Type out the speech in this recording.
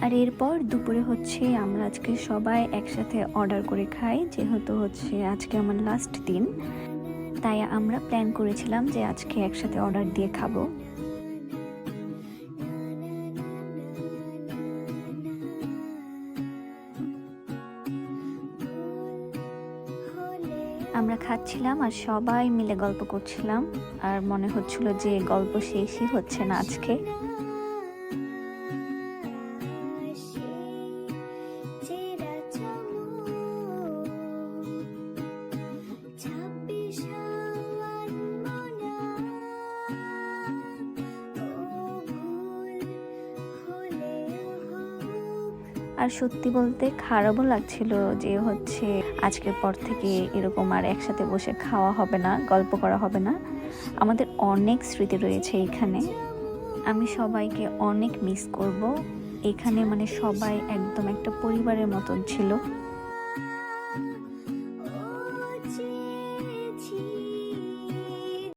আর এরপর দুপুরে হচ্ছে আমরা আজকে সবাই একসাথে অর্ডার করে খাই, যেহেতু হচ্ছে আজকে আমার লাস্ট দিন, তাই আমরা প্ল্যান করেছিলাম যে আজকে একসাথে অর্ডার দিয়ে খাবো। আমরা খাচ্ছিলাম আর সবাই মিলে গল্প করছিলাম, আর মনে হচ্ছিল যে গল্প শেষই হচ্ছে না আজকে। আর সত্যি বলতে খারাপও লাগছিল যে হচ্ছে আজকের পর থেকে এরকম আর একসাথে বসে খাওয়া হবে না, গল্প করা হবে না। আমাদের অনেক স্মৃতি রয়েছে এখানে, আমি সবাইকে অনেক মিস করব। এখানে মানে সবাই একদম একটা পরিবারের মতন ছিল।